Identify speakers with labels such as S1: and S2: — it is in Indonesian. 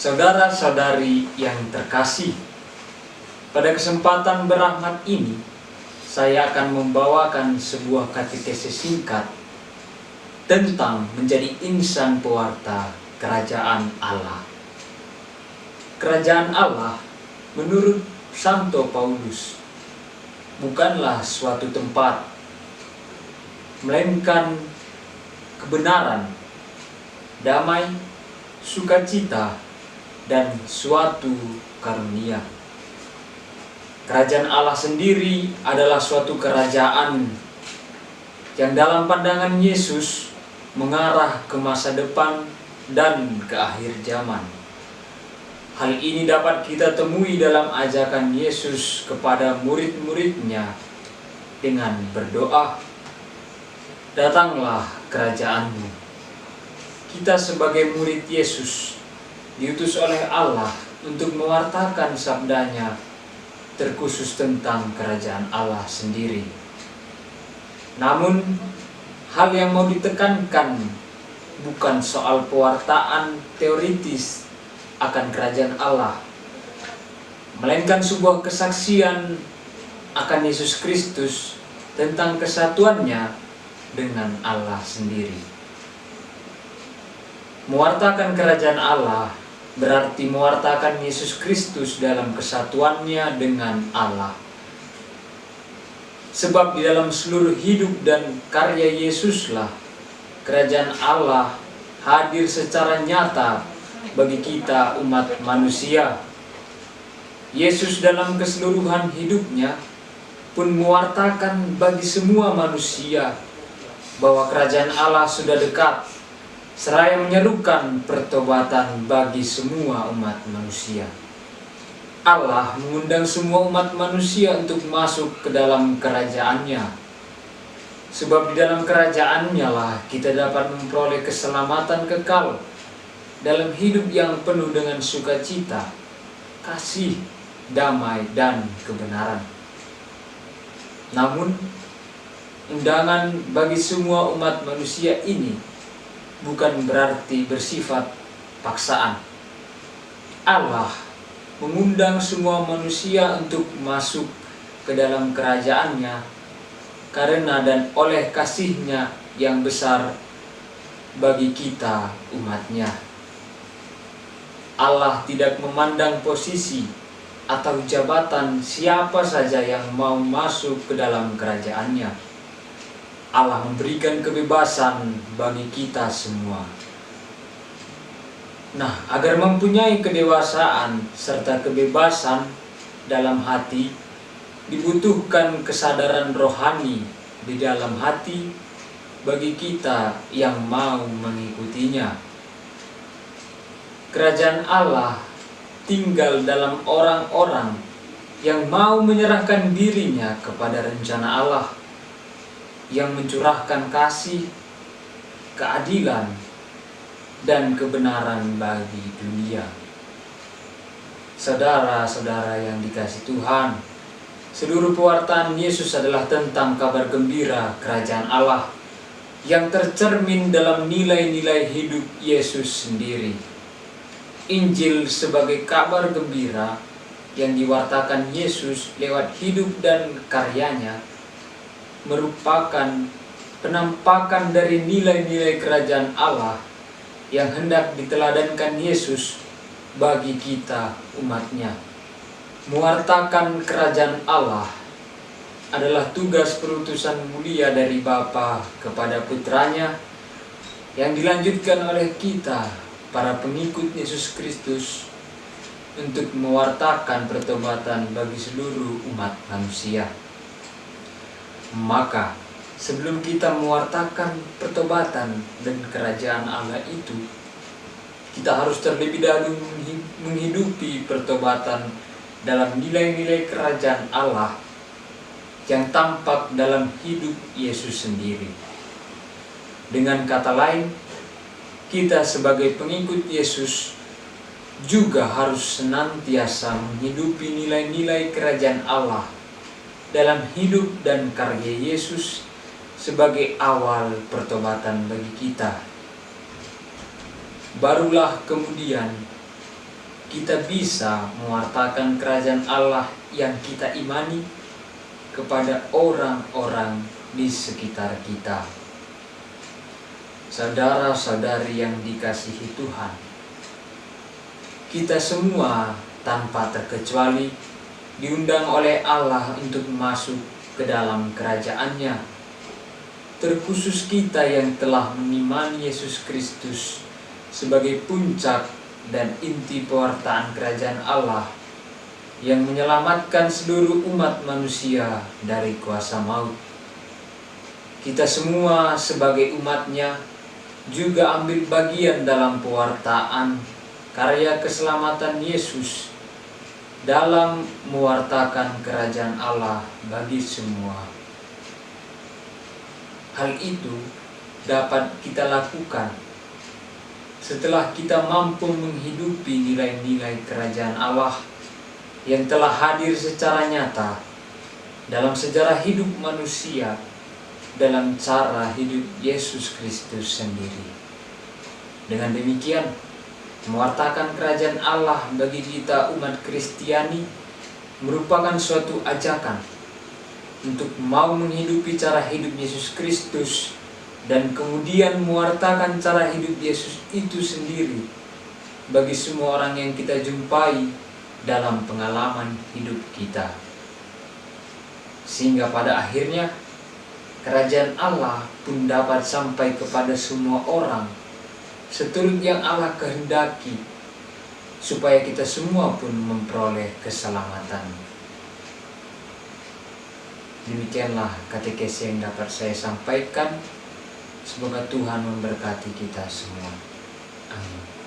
S1: Saudara-saudari yang terkasih, pada kesempatan berahmat ini, saya akan membawakan sebuah katekese singkat tentang menjadi insan pewarta Kerajaan Allah. Kerajaan Allah, menurut Santo Paulus, bukanlah suatu tempat, melainkan kebenaran, damai, sukacita, dan suatu karunia. Kerajaan Allah sendiri adalah suatu kerajaan yang dalam pandangan Yesus mengarah ke masa depan dan ke akhir zaman. Hal ini dapat kita temui dalam ajakan Yesus kepada murid-muridnya dengan berdoa, "Datanglah kerajaan-Mu." Kita sebagai murid Yesus diutus oleh Allah untuk mewartakan sabdanya, terkhusus tentang kerajaan Allah sendiri. Namun, hal yang mau ditekankan bukan soal pewartaan teoritis akan kerajaan Allah, melainkan sebuah kesaksian akan Yesus Kristus tentang kesatuannya dengan Allah sendiri. Mewartakan kerajaan Allah berarti mewartakan Yesus Kristus dalam kesatuannya dengan Allah. Sebab di dalam seluruh hidup dan karya Yesuslah kerajaan Allah hadir secara nyata bagi kita umat manusia. Yesus dalam keseluruhan hidupnya pun mewartakan bagi semua manusia bahwa kerajaan Allah sudah dekat, seraya menyerukan pertobatan bagi semua umat manusia. Allah mengundang semua umat manusia untuk masuk ke dalam kerajaannya. Sebab di dalam kerajaannya lah kita dapat memperoleh keselamatan kekal dalam hidup yang penuh dengan sukacita, kasih, damai, dan kebenaran. Namun, undangan bagi semua umat manusia ini bukan berarti bersifat paksaan. Allah mengundang semua manusia untuk masuk ke dalam kerajaannya karena dan oleh kasih-Nya yang besar bagi kita umat-Nya. Allah tidak memandang posisi atau jabatan siapa saja yang mau masuk ke dalam kerajaan-Nya. Allah memberikan kebebasan bagi kita semua. Nah, agar mempunyai kedewasaan serta kebebasan dalam hati, dibutuhkan kesadaran rohani di dalam hati bagi kita yang mau mengikutinya. Kerajaan Allah tinggal dalam orang-orang yang mau menyerahkan dirinya kepada rencana Allah, yang mencurahkan kasih, keadilan, dan kebenaran bagi dunia. Saudara-saudara yang dikasihi Tuhan, seluruh pewartaan Yesus adalah tentang kabar gembira kerajaan Allah yang tercermin dalam nilai-nilai hidup Yesus sendiri. Injil sebagai kabar gembira yang diwartakan Yesus lewat hidup dan karyanya merupakan penampakan dari nilai-nilai kerajaan Allah yang hendak diteladankan Yesus bagi kita umat-Nya. Mewartakan kerajaan Allah adalah tugas perutusan mulia dari Bapa kepada Putranya yang dilanjutkan oleh kita, para pengikut Yesus Kristus, untuk mewartakan pertobatan bagi seluruh umat manusia. Maka, sebelum kita mewartakan pertobatan dan kerajaan Allah itu, kita harus terlebih dahulu menghidupi pertobatan dalam nilai-nilai kerajaan Allah yang tampak dalam hidup Yesus sendiri. Dengan kata lain, kita sebagai pengikut Yesus juga harus senantiasa menghidupi nilai-nilai kerajaan Allah dalam hidup dan karya Yesus sebagai awal pertobatan bagi kita. Barulah kemudian kita bisa mewartakan kerajaan Allah yang kita imani kepada orang-orang di sekitar kita. Saudara-saudari yang dikasihi Tuhan, kita semua tanpa terkecuali diundang oleh Allah untuk masuk ke dalam kerajaan-Nya. Terkhusus kita yang telah mengimani Yesus Kristus sebagai puncak dan inti pewartaan kerajaan Allah yang menyelamatkan seluruh umat manusia dari kuasa maut. Kita semua sebagai umat-Nya juga ambil bagian dalam pewartaan karya keselamatan Yesus dalam mewartakan kerajaan Allah bagi semua. Hal itu dapat kita lakukan setelah kita mampu menghidupi nilai-nilai kerajaan Allah yang telah hadir secara nyata dalam sejarah hidup manusia dalam cara hidup Yesus Kristus sendiri. Dengan demikian, mewartakan kerajaan Allah bagi kita umat Kristiani merupakan suatu ajakan untuk mau menghidupi cara hidup Yesus Kristus dan kemudian mewartakan cara hidup Yesus itu sendiri bagi semua orang yang kita jumpai dalam pengalaman hidup kita. Sehingga pada akhirnya kerajaan Allah pun dapat sampai kepada semua orang seturut yang Allah kehendaki, supaya kita semua pun memperoleh keselamatan. Demikianlah katekesi yang dapat saya sampaikan. Semoga Tuhan memberkati kita semua. Amin.